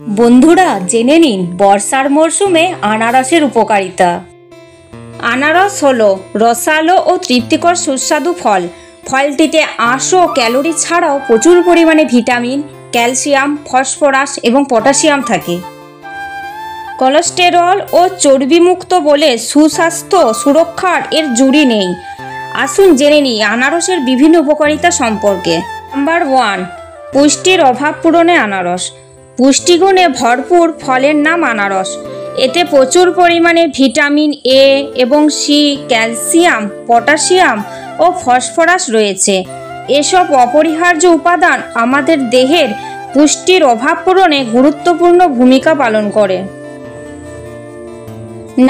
বন্ধুরা, জেনে নিন বর্ষার মরশুমে আনারসের উপকারিতা। আনারস হলো রসালো ও তৃপ্তিকর সুস্বাদু ফল। ফলটিতে আঁশ ও ক্যালোরি ছাড়াও প্রচুর পরিমাণে ভিটামিন, ক্যালসিয়াম, ফসফরাস এবং পটাশিয়াম থাকে। কোলেস্টেরল ও চর্বিমুক্ত বলে সুস্বাস্থ্য সুরক্ষার এর জুড়ি নেই। আসুন জেনে নিই আনারসের বিভিন্ন উপকারিতা সম্পর্কে। নাম্বার 1, পুষ্টির অভাব পূরণে আনারস। পুষ্টিগুণে ভরপুর ফলের নাম আনারস। এতে প্রচুর পরিমাণে ভিটামিন এ এবং সি, ক্যালসিয়াম, পটাশিয়াম ও ফসফরাস রয়েছে। এসব অপরিহার্য উপাদান আমাদের দেহের পুষ্টির অভাব পূরণে গুরুত্বপূর্ণ ভূমিকা পালন করে।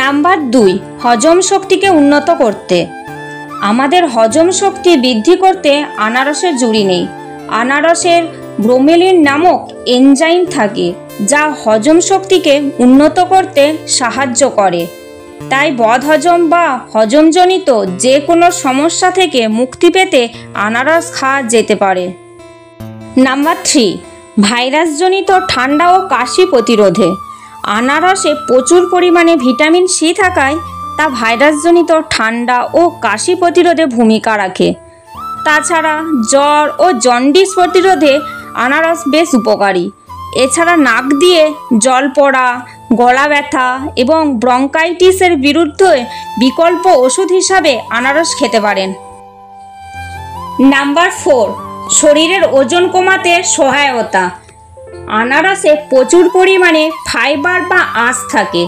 নাম্বার 2, হজম শক্তিকে উন্নত করতে। আমাদের হজম শক্তি বৃদ্ধি করতে আনারসের জুড়ি নেই। আনারসের ব্রোমেলিন নামক এনজাইম থাকে, যা হজম শক্তিকে উন্নত করতে সাহায্য করে। তাই বদহজম বা হজমজনিত যে কোনো সমস্যা থেকে মুক্তি পেতে আনারস খাওয়া যেতে পারে। নাম্বার 3, ভাইরাসজনিত ঠান্ডা ও কাশি প্রতিরোধে। আনারসে প্রচুর পরিমাণে ভিটামিন সি থাকায় তা ভাইরাসজনিত ঠান্ডা ও কাশি প্রতিরোধে ভূমিকা রাখে। তাছাড়া জ্বর ও জন্ডিস প্রতিরোধে আনারস বেশ উপকারী। এছাড়া নাক দিয়ে জল পড়া, গলা ব্যথা এবং ব্রঙ্কাইটিসের বিরুদ্ধে বিকল্প ওষুধ হিসাবে আনারস খেতে পারেন। নাম্বার 4, শরীরের ওজন কমাতে সহায়তা। আনারসে প্রচুর পরিমাণে ফাইবার বা আঁশ থাকে।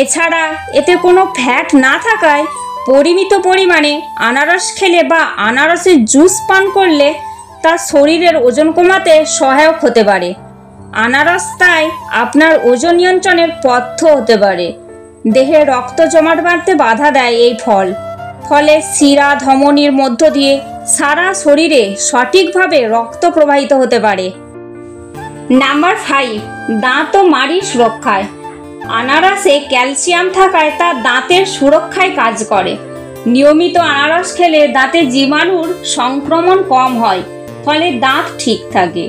এছাড়া এতে কোনো ফ্যাট না থাকায় পরিমিত পরিমাণে আনারস খেলে বা আনারসের জুস পান করলে তা শরীরের ওজন কমাতে সহায়ক হতে পারে। আনারস তাই আপনার ওজন নিয়ন্ত্রণের পথ্য হতে পারে। দেহে রক্ত জমাট বাঁধতে বাধা দেয় এই ফলে শিরা ধমনির মধ্য দিয়ে সারা শরীরে সঠিকভাবে রক্ত প্রবাহিত হতে পারে। নাম্বার 5, দাঁত ও মাড়ির সুরক্ষায়। আনারসে ক্যালসিয়াম থাকায় তা দাঁতের সুরক্ষায় কাজ করে। নিয়মিত আনারস খেলে দাঁতে জীবাণুর সংক্রমণ কম হয়, ফলে দাঁত ঠিক থাকে।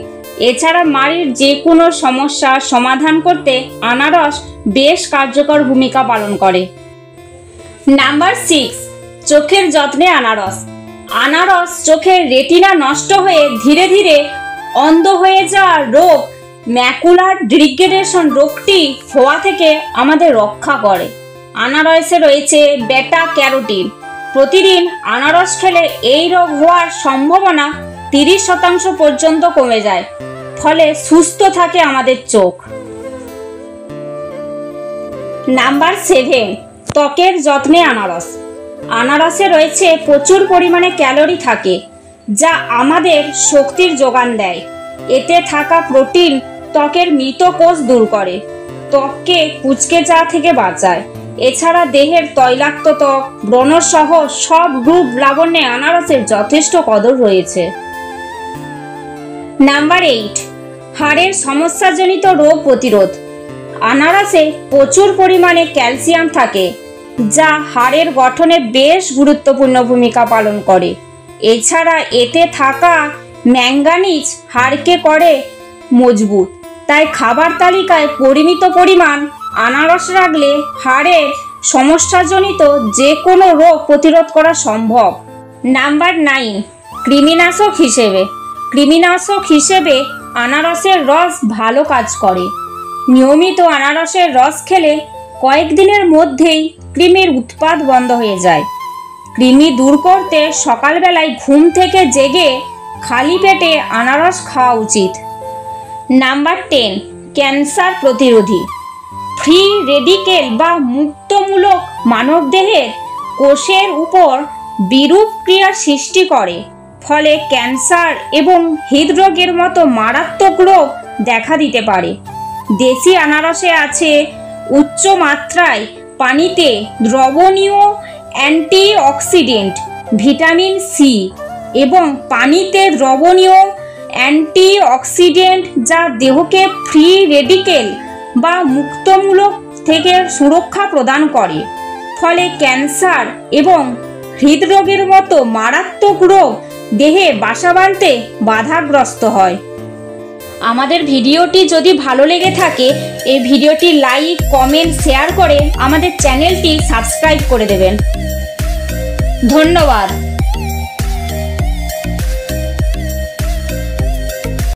এছাড়া মাড়ির যে কোনো সমস্যার সমাধান করতে আনারস বেশ কার্যকর ভূমিকা পালন করে। নাম্বার 6, চোখের যত্নে আনারস। আনারস চোখের রেটিনা নষ্ট হয়ে ধীরে ধীরে অন্ধ হয়ে যাওয়ার রোগ, ম্যাকুলার ডিগ্রেডেশন রোগটি হওয়া থেকে আমাদের রক্ষা করে। আনারসে রয়েছে বেটা ক্যারোটিন। প্রতিদিন আনারস খেলে এই রোগ হওয়ার সম্ভাবনা 30% পর্যন্ত কমে যায়, ফলে সুস্থ থাকে আমাদের চোখ। নাম্বার 7, ত্বকের যত্নে আনারস। আনারসে রয়েছে প্রচুর পরিমাণে ক্যালোরি থাকে, যা আমাদের শক্তির যোগান দেয়। এতে থাকা প্রোটিন ত্বকের মৃত কোষ দূর করে, ত্বককে কুঁচকে যাওয়া থেকে বাঁচায়। এছাড়া দেহের তৈলাক্ত ত্বক, ব্রণ সহ সব রূপ লাবণ্যে আনারসের যথেষ্ট কদর রয়েছে। নাম্বার 8, হাড়ের সমস্যাজনিত রোগ প্রতিরোধ। আনারসে প্রচুর পরিমাণে ক্যালসিয়াম থাকে, যা হাড়ের গঠনে বেশ গুরুত্বপূর্ণ ভূমিকা পালন করে। এছাড়া এতে থাকা ম্যাঙ্গানিজ হাড়কে করে মজবুত। তাই খাবার তালিকায় পরিমিত পরিমাণ আনারস রাখলে হাড়ের সমস্যাজনিত যে কোনো রোগ প্রতিরোধ করা সম্ভব। নাম্বার 9, কৃমিনাশক হিসেবে আনারসের রস ভালো কাজ করে। নিয়মিত আনারসের রস খেলে কয়েকদিনের মধ্যেই কৃমির উৎপাত বন্ধ হয়ে যায়। কৃমি দূর করতে সকালবেলায় ঘুম থেকে জেগে খালি পেটে আনারস খাওয়া উচিত। নাম্বার 10, ক্যান্সার প্রতিরোধী। ফ্রি রেডিকেল বা মুক্তমূলক মানবদেহের কোষের উপর বিরূপ ক্রিয়া সৃষ্টি করে, ফলে ক্যান্সার এবং হৃদরোগের মতো মারাত্মক রোগ দেখা দিতে পারে। দেশি আনারসে আছে উচ্চ মাত্রায় পানিতে দ্রবণীয় অ্যান্টিঅক্সিডেন্ট ভিটামিন সি এবং পানিতে দ্রবণীয় অ্যান্টিঅক্সিডেন্ট, যা দেহকে ফ্রি রেডিকেল বা মুক্তমূলক থেকে সুরক্ষা প্রদান করে। ফলে ক্যান্সার এবং হৃদরোগের মতো মারাত্মক রোগ দেহে বাসা বাঁধতে বাধাগ্রস্ত হয়। আমাদের ভিডিওটি যদি ভালো লেগে থাকে এই ভিডিওটি লাইক, কমেন্ট, শেয়ার করে আমাদের চ্যানেলটি সাবস্ক্রাইব করে দেবেন। ধন্যবাদ।